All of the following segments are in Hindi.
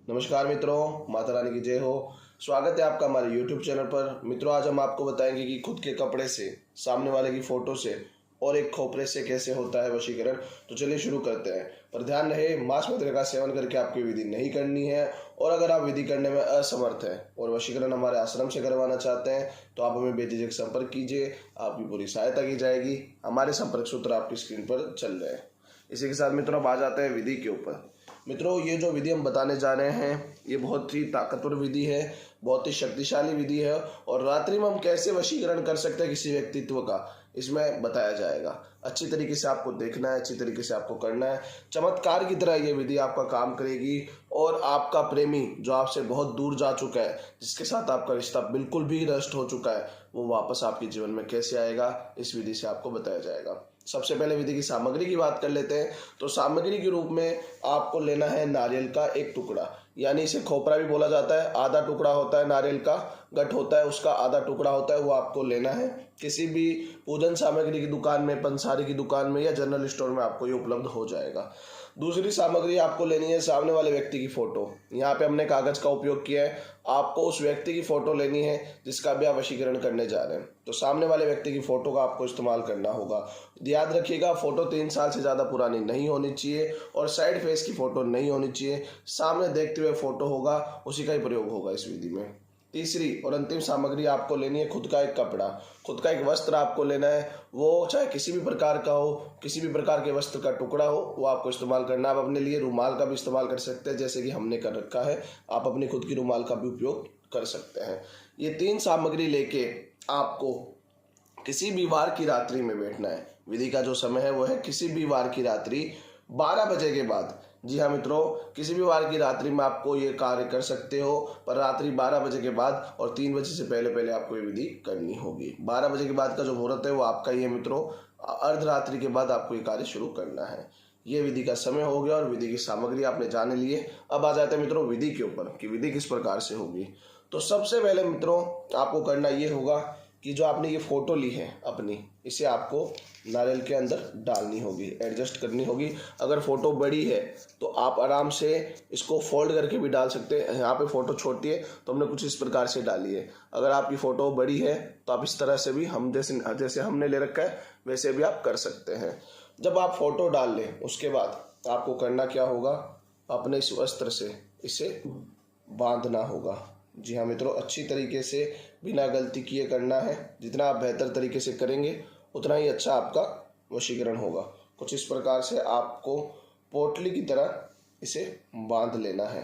नमस्कार मित्रों, माता रानी की जय हो। स्वागत है आपका हमारे YouTube चैनल पर। मित्रों, आज हम आपको बताएंगे कि खुद के कपड़े से, सामने वाले की फोटो से और एक खोपरे से कैसे होता है वशीकरण। तो चलिए शुरू करते हैं। पर ध्यान रहे, मांस मदिरा का सेवन करके आपको विधि नहीं करनी है। और अगर आप विधि करने में असमर्थ हैं और वशीकरण हमारे आश्रम से करवाना चाहते हैं तो आप हमें बेझिझक संपर्क कीजिए, आपकी पूरी सहायता की जाएगी। हमारे संपर्क सूत्र आपकी स्क्रीन पर चल रहे हैं। इसी के साथ मित्रों, अब आ जाते हैं विधि के ऊपर। मित्रों, ये जो विधि हम बताने जा रहे हैं ये बहुत ही ताकतवर विधि है, बहुत ही शक्तिशाली विधि है। और रात्रि में हम कैसे वशीकरण कर सकते हैं किसी व्यक्तित्व का, इसमें बताया जाएगा। अच्छी तरीके से आपको देखना है, अच्छी तरीके से आपको करना है। चमत्कार की तरह ये विधि आपका काम करेगी और आपका प्रेमी जो आपसे बहुत दूर जा चुका है, जिसके साथ आपका रिश्ता बिल्कुल भी नष्ट हो चुका है, वो वापस आपके जीवन में कैसे आएगा, इस विधि से आपको बताया जाएगा। सबसे पहले विधि की सामग्री की बात कर लेते हैं। तो सामग्री के रूप में आपको लेना है नारियल का एक टुकड़ा, यानी इसे खोपरा भी बोला जाता है। आधा टुकड़ा होता है नारियल का, गठ होता है उसका आधा टुकड़ा होता है, वो आपको लेना है। किसी भी पूजन सामग्री की दुकान में, पंसारी की दुकान में या जनरल स्टोर में आपको ये उपलब्ध हो जाएगा। दूसरी सामग्री आपको लेनी है सामने वाले व्यक्ति की फोटो। यहाँ पे हमने कागज का उपयोग किया है। आपको उस व्यक्ति की फोटो लेनी है जिसका भी आप वशीकरण करने जा रहे हैं। तो सामने वाले व्यक्ति की फोटो का आपको इस्तेमाल करना होगा। याद रखिएगा, फोटो 3 साल से ज़्यादा पुरानी नहीं होनी चाहिए और साइड फेस की फोटो नहीं होनी चाहिए। सामने देखते हुए फोटो होगा, उसी का ही प्रयोग होगा इस विधि में। तीसरी और अंतिम सामग्री आपको लेनी है खुद का एक कपड़ा, खुद का एक वस्त्र आपको लेना है। वो चाहे किसी भी प्रकार का हो, किसी भी प्रकार के वस्त्र का टुकड़ा हो, वो आपको इस्तेमाल करना है। आप अपने लिए रुमाल का भी इस्तेमाल कर सकते हैं, जैसे कि हमने कर रखा है। आप अपनी खुद की रुमाल का भी उपयोग कर सकते हैं। ये 3 सामग्री लेके आपको किसी भी वार की रात्रि में बैठना है। विधि का जो समय है वो है किसी भी वार की रात्रि 12 बजे के बाद। जी हाँ मित्रों, किसी भी वार की रात्रि में आपको ये कार्य कर सकते हो, पर रात्रि 12 बजे के बाद और 3 बजे से पहले पहले आपको ये विधि करनी होगी। 12 बजे के बाद का जो मुहूर्त है वो आपका ही है मित्रों। अर्धरात्रि के बाद आपको ये कार्य शुरू करना है। ये विधि का समय हो गया और विधि की सामग्री आपने जान लिए। अब आ जाते हैं मित्रों विधि के ऊपर कि विधि किस प्रकार से होगी। तो सबसे पहले मित्रों आपको करना ये होगा कि जो आपने ये फोटो ली है अपनी, इसे आपको नारियल के अंदर डालनी होगी, एडजस्ट करनी होगी। अगर फोटो बड़ी है तो आप आराम से इसको फोल्ड करके भी डाल सकते हैं। यहाँ पे फोटो छोटी है तो हमने कुछ इस प्रकार से डाली है। अगर आपकी फोटो बड़ी है तो आप इस तरह से भी, हम जैसे हमने ले रखा है वैसे भी आप कर सकते हैं। जब आप फोटो डाल लें उसके बाद आपको करना क्या होगा, अपने इस वस्त्र से इसे बांधना होगा। जी हाँ मित्रों, अच्छी तरीके से बिना गलती किए करना है। जितना आप बेहतर तरीके से करेंगे उतना ही अच्छा आपका वशीकरण होगा। कुछ इस प्रकार से आपको पोटली की तरह इसे बांध लेना है।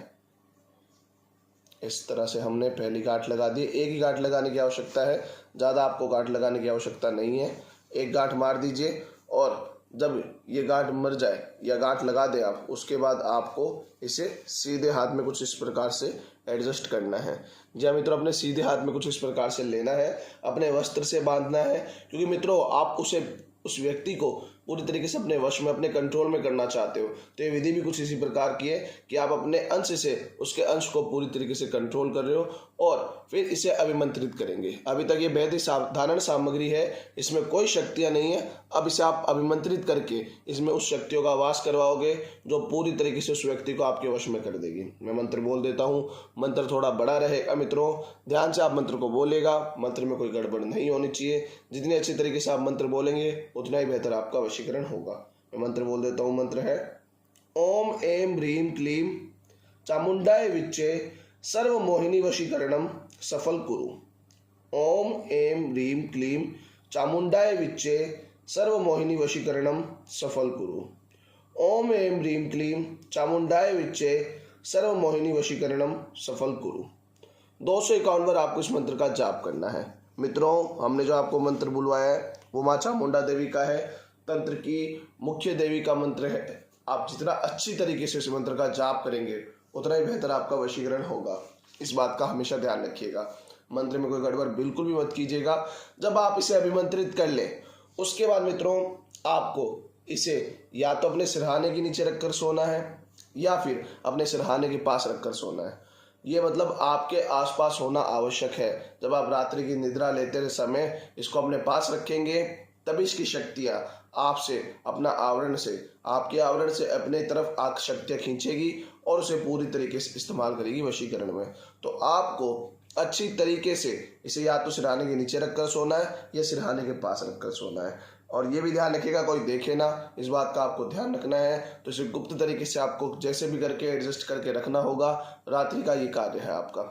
इस तरह से हमने पहली गांठ लगा दी। एक ही गांठ लगाने की आवश्यकता है, ज़्यादा आपको गांठ लगाने की आवश्यकता नहीं है। एक गांठ मार दीजिए और जब ये गांठ मर जाए या गांठ लगा दें आप, उसके बाद आपको इसे सीधे हाथ में कुछ इस प्रकार से एडजस्ट करना है। जी हाँ मित्रों, अपने सीधे हाथ में कुछ इस प्रकार से लेना है, अपने वस्त्र से बांधना है। क्योंकि मित्रों आप उस व्यक्ति को पूरी तरीके से अपने वश में, अपने कंट्रोल में करना चाहते हो। तो ये विधि भी कुछ इसी प्रकार की है कि आप अपने अंश से उसके अंश को पूरी तरीके से कंट्रोल कर रहे हो और फिर इसे अभिमंत्रित करेंगे। अभी तक ये बेहद ही साधारण सामग्री है, इसमें कोई शक्तियाँ नहीं है। अब इसे आप अभिमंत्रित करके इसमें उस शक्तियों का वास करवाओगे जो पूरी तरीके से उस व्यक्ति को आपके वश में कर देगी। मैं मंत्र बोल देता हूँ, मंत्र थोड़ा बड़ा रहेगा मित्रों, ध्यान से आप मंत्र को बोलेगा। मंत्र में कोई गड़बड़ नहीं होनी चाहिए। जितने अच्छी तरीके से आप मंत्र बोलेंगे उतना ही बेहतर आपका वशीकरण होगा। मैं मंत्र बोल देता हूँ। मंत्र है ओम ऐं ह्रीं क्लीं चामुंडाय विच्चे सर्व मोहिनी वशीकरणम सफल कुरु। ओम ऐं ह्रीं क्लीं चामुंडाय विच्चे सर्व मोहिनी वशीकरणम सफल कुरु। ओम ऐं ह्रीं क्लीं चामुंडाय विच्चे सर्व मोहिनी वशीकरणम सफल कुरु। 251 बार आपको इस मंत्र का जाप करना है। मित्रों, हमने जो आपको मंत्र बुलवाया है वो माँ चामुंडा देवी का है, तंत्र की मुख्य देवी का मंत्र है। आप जितना अच्छी तरीके से इस मंत्र का जाप करेंगे उतना ही बेहतर आपका वशीकरण होगा। इस बात का हमेशा ध्यान रखिएगा। मंत्र में कोई गड़बड़ बिल्कुल भी मत कीजिएगा। जब आप इसे अभिमंत्रित कर लें उसके बाद मित्रों आपको इसे या तो अपने सिरहाने के नीचे रखकर सोना है या फिर अपने सिरहाने के पास रखकर सोना है। ये मतलब आपके आसपास होना आवश्यक है। जब आप रात्रि की निद्रा लेते समय इसको अपने पास रखेंगे तभी इसकी शक्तियाँ आपसे, अपना आवरण से, आपके आवरण से अपने तरफ शक्तियाँ खींचेगी और उसे पूरी तरीके से इस्तेमाल करेगी वशीकरण में। तो आपको अच्छी तरीके से इसे या तो सिरहाने के नीचे रखकर सोना है या सिरहाने के पास रखकर सोना है। और ये भी ध्यान रखिएगा कोई देखे ना, इस बात का आपको ध्यान रखना है। तो इसे गुप्त तरीके से आपको जैसे भी करके एडजस्ट करके रखना होगा। रात्रि का ये कार्य है आपका।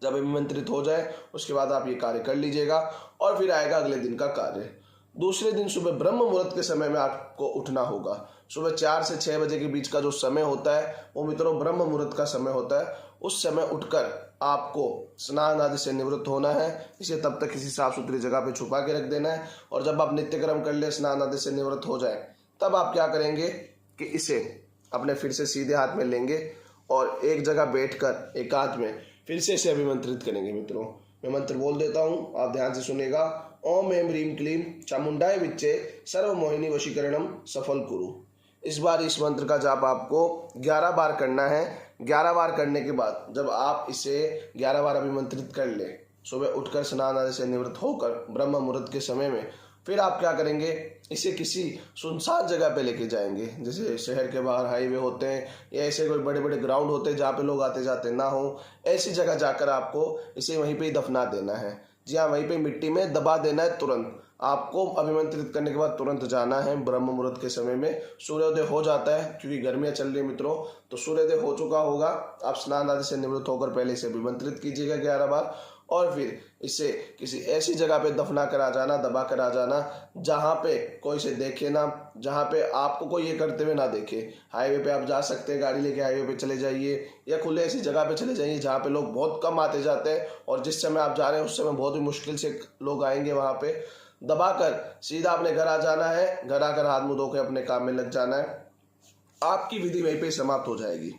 जब अभिमंत्रित हो जाए उसके बाद आप ये कार्य कर लीजिएगा और फिर आएगा अगले दिन का कार्य। दूसरे दिन सुबह ब्रह्म मुहूर्त के समय में आपको उठना होगा। सुबह 4 से 6 बजे के बीच का जो समय होता है वो मित्रों ब्रह्म मुहूर्त का समय होता है। उस समय उठकर आपको स्नान आदि से निवृत्त होना है। इसे तब तक किसी साफ सुथरी जगह पे छुपा के रख देना है। और जब आप नित्यक्रम कर ले, स्नान आदि से निवृत्त हो जाए, तब आप क्या करेंगे कि इसे अपने फिर से सीधे हाथ में लेंगे और एक जगह बैठकर एकांत में फिर से इसे अभिमंत्रित करेंगे। मित्रों मैं मंत्र बोल देता हूँ, आप ध्यान से सुनिएगा। ओम ऐं ह्रीं क्लीं चामुंडाय विच्चे सर्वमोहिनी वशीकरणम सफल कुरु। इस बार इस मंत्र का जाप आपको 11 बार करना है। 11 बार करने के बाद जब आप इसे 11 बार अभिमंत्रित कर ले, सुबह उठकर स्नान आदि से निवृत्त होकर ब्रह्म मुहूर्त के समय में, फिर आप क्या करेंगे, इसे किसी सुनसान जगह पे लेके जाएंगे। जैसे शहर के बाहर हाईवे होते हैं या ऐसे कोई बड़े बड़े ग्राउंड होते हैं जहाँ पे लोग आते जाते ना हो, ऐसी जगह जाकर आपको इसे वहीं पे ही दफना देना है। जी हाँ, वहीं पे मिट्टी में दबा देना है। तुरंत आपको अभिमंत्रित करने के बाद तुरंत जाना है। ब्रह्म मुहूर्त के समय में सूर्योदय हो जाता है, क्योंकि गर्मियाँ चल रही है मित्रों, तो सूर्योदय हो चुका होगा। आप स्नान आदि से निवृत्त होकर पहले इसे अभिमंत्रित कीजिएगा 11 बार और फिर इसे किसी ऐसी जगह पे दफना कर आ जाना, दबा कर आ जाना जहाँ पे कोई इसे देखे ना, जहाँ पे आपको कोई ये करते हुए ना देखे। हाईवे पे आप जा सकते हैं, गाड़ी लेके हाईवे पे चले जाइए या खुले ऐसी जगह पे चले जाइए जहाँ पे लोग बहुत कम आते जाते हैं और जिस समय आप जा रहे हैं उस समय बहुत ही मुश्किल से लोग आएंगे। वहाँ पे दबाकर सीधा अपने घर आ जाना है। घर आकर हाथ मुँह धो के अपने काम में लग जाना है। आपकी विधि वहीं पे समाप्त हो जाएगी।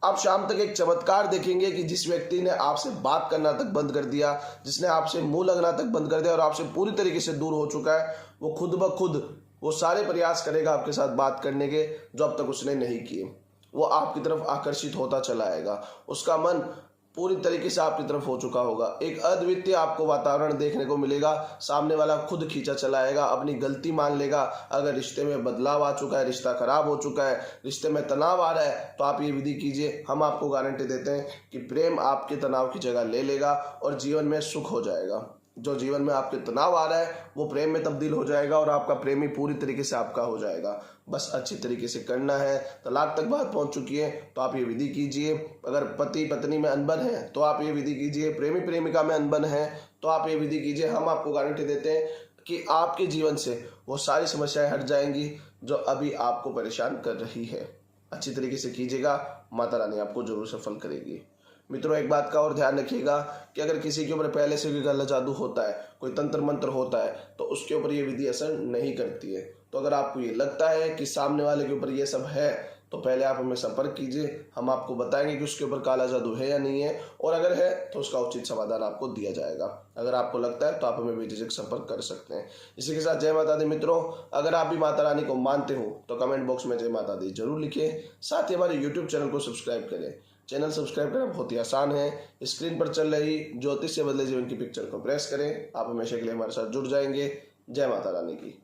आप शाम तक एक चमत्कार देखेंगे कि जिस व्यक्ति ने आपसे बात करना तक बंद कर दिया, जिसने आपसे मुंह लगना तक बंद कर दिया और आपसे पूरी तरीके से दूर हो चुका है, वो खुद ब खुद वो सारे प्रयास करेगा आपके साथ बात करने के जो अब तक उसने नहीं किए। वो आपकी तरफ आकर्षित होता चला आएगा। उसका मन पूरी तरीके से आपकी तरफ हो चुका होगा। एक अद्वितीय आपको वातावरण देखने को मिलेगा। सामने वाला खुद खींचा चला आएगा, अपनी गलती मान लेगा। अगर रिश्ते में बदलाव आ चुका है, रिश्ता खराब हो चुका है, रिश्ते में तनाव आ रहा है, तो आप ये विधि कीजिए। हम आपको गारंटी देते हैं कि प्रेम आपके तनाव की जगह ले लेगा और जीवन में सुख हो जाएगा। जो जीवन में आपके तनाव आ रहा है वो प्रेम में तब्दील हो जाएगा और आपका प्रेमी पूरी तरीके से आपका हो जाएगा। बस अच्छी तरीके से करना है। तलाक तक बात पहुंच चुकी है तो आप ये विधि कीजिए। अगर पति पत्नी में अनबन है तो आप ये विधि कीजिए। प्रेमी प्रेमिका में अनबन है तो आप ये विधि कीजिए। हम आपको गारंटी देते हैं कि आपके जीवन से वो सारी समस्याएं हट जाएंगी जो अभी आपको परेशान कर रही है। अच्छी तरीके से कीजिएगा, माता रानी आपको जरूर सफल करेगी। मित्रों एक बात का और ध्यान रखिएगा कि अगर किसी के ऊपर पहले से कोई गलत जादू होता है, कोई तंत्र मंत्र होता है, तो उसके ऊपर ये विधि असर नहीं करती है। तो अगर आपको ये लगता है कि सामने वाले के ऊपर ये सब है तो पहले आप हमें संपर्क कीजिए। हम आपको बताएंगे कि उसके ऊपर काला जादू है या नहीं है, और अगर है तो उसका उचित समाधान आपको दिया जाएगा। अगर आपको लगता है तो आप हमें बेझिझक संपर्क कर सकते हैं। इसी के साथ जय माता दी मित्रों। अगर आप भी माता रानी को मानते हो तो कमेंट बॉक्स में जय माता दी जरूर लिखें। साथ ही हमारे यूट्यूब चैनल को सब्सक्राइब करें। चैनल सब्सक्राइब करना बहुत ही आसान है। स्क्रीन पर चल रही ज्योतिष से बदले जीवन की पिक्चर को प्रेस करें। आप हमेशा के लिए हमारे साथ जुड़ जाएंगे। जय माता रानी की।